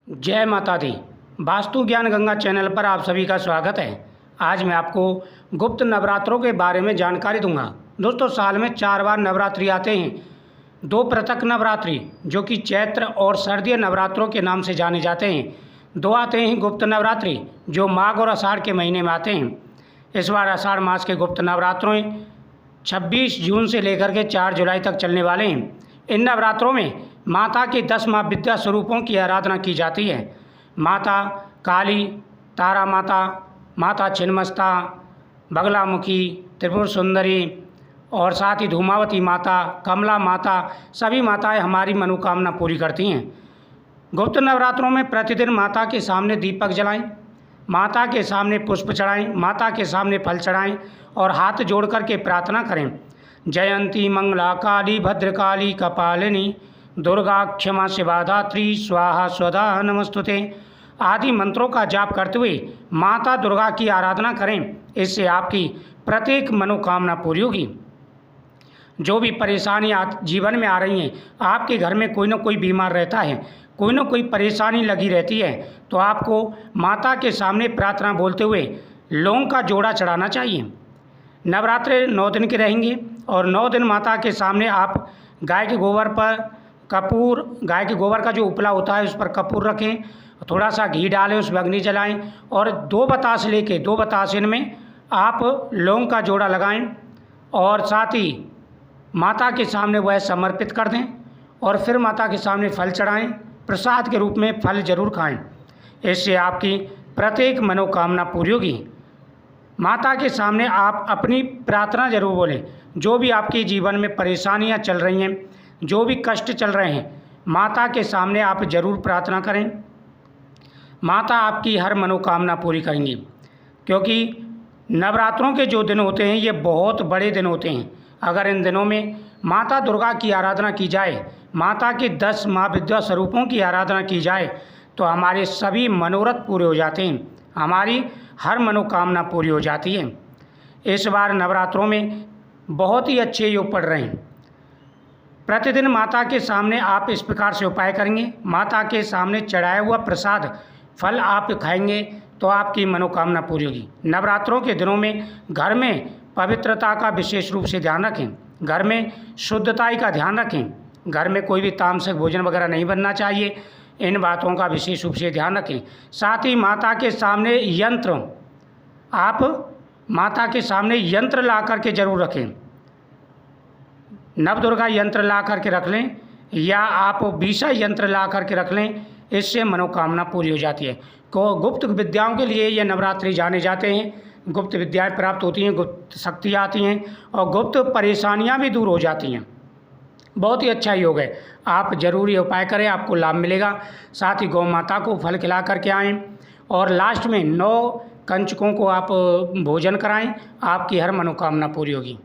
जय माता दी। वास्तु ज्ञान गंगा चैनल पर आप सभी का स्वागत है। आज मैं आपको गुप्त नवरात्रों के बारे में जानकारी दूंगा। दोस्तों, साल में 4 बार नवरात्रि आते हैं। 2 पृथक नवरात्रि जो कि चैत्र और शारदीय नवरात्रों के नाम से जाने जाते हैं। 2 आते हैं गुप्त नवरात्रि जो माघ और आषाढ़ के महीने में आते हैं। इस बार आषाढ़ मास के गुप्त नवरात्रों 26 जून से लेकर के 4 जुलाई तक चलने वाले हैं। इन नवरात्रों में माता के 10 माँ विद्या स्वरूपों की आराधना की जाती है। माता काली, तारा माता, माता छिन्नमस्ता, बगलामुखी, त्रिपुर सुंदरी और साथ ही धूमावती माता, कमला माता, सभी माताएं हमारी मनोकामना पूरी करती हैं। गुप्त नवरात्रों में प्रतिदिन माता के सामने दीपक जलाएं, माता के सामने पुष्प चढ़ाएं, माता के सामने फल चढ़ाएं और हाथ जोड़ कर के प्रार्थना करें। जयंती मंगला काली भद्रकाली कपालिनी दुर्गा क्षमा शिवा धात्री स्वाहा स्वधा नमस्तुते आदि मंत्रों का जाप करते हुए माता दुर्गा की आराधना करें। इससे आपकी प्रत्येक मनोकामना पूरी होगी। जो भी परेशानियाँ जीवन में आ रही हैं, आपके घर में कोई ना कोई बीमार रहता है, कोई ना कोई परेशानी लगी रहती है, तो आपको माता के सामने प्रार्थना बोलते हुए लौंग का जोड़ा चढ़ाना चाहिए। नवरात्रि 9 दिन के रहेंगे और 9 दिन माता के सामने आप गाय के गोबर पर कपूर, गाय के गोबर का जो उपला होता है उस पर कपूर रखें, थोड़ा सा घी डालें, उसमें अग्नि जलाएं और 2 बतास लेके 2 बतास इनमें आप लौंग का जोड़ा लगाएं और साथ ही माता के सामने वह समर्पित कर दें और फिर माता के सामने फल चढ़ाएं। प्रसाद के रूप में फल जरूर खाएं। इससे आपकी प्रत्येक मनोकामना पूरी होगी। माता के सामने आप अपनी प्रार्थना जरूर बोलें। जो भी आपके जीवन में परेशानियां चल रही हैं, जो भी कष्ट चल रहे हैं, माता के सामने आप जरूर प्रार्थना करें। माता आपकी हर मनोकामना पूरी करेंगी, क्योंकि नवरात्रों के जो दिन होते हैं ये बहुत बड़े दिन होते हैं। अगर इन दिनों में माता दुर्गा की आराधना की जाए, माता के 10 माँ विद्या स्वरूपों की आराधना की जाए, तो हमारे सभी मनोरथ पूरे हो जाते हैं, हमारी हर मनोकामना पूरी हो जाती है। इस बार नवरात्रों में बहुत ही अच्छे योग पड़ रहे हैं। प्रतिदिन माता के सामने आप इस प्रकार से उपाय करेंगे। माता के सामने चढ़ाया हुआ प्रसाद फल आप खाएंगे तो आपकी मनोकामना पूरी होगी। नवरात्रों के दिनों में घर में पवित्रता का विशेष रूप से ध्यान रखें, घर में शुद्धता का ध्यान रखें, घर में कोई भी तामसिक भोजन वगैरह नहीं बनना चाहिए। इन बातों का विशेष रूप से ध्यान रखें। साथ ही माता के सामने यंत्र, आप माता के सामने यंत्र ला करके जरूर रखें। नवदुर्गा यंत्र ला करके रख लें या आप बीसा यंत्र ला करके रख लें, इससे मनोकामना पूरी हो जाती है। को गुप्त विद्याओं के लिए ये नवरात्रि जाने जाते हैं। गुप्त विद्याएं प्राप्त होती हैं, गुप्त शक्तियाँ आती हैं और गुप्त परेशानियाँ भी दूर हो जाती हैं। बहुत ही अच्छा योग है। आप जरूर ये उपाय करें, आपको लाभ मिलेगा। साथ ही गौ माता को फल खिला करके आएँ और लास्ट में 9 कंचकों को आप भोजन कराएं, आपकी हर मनोकामना पूरी होगी।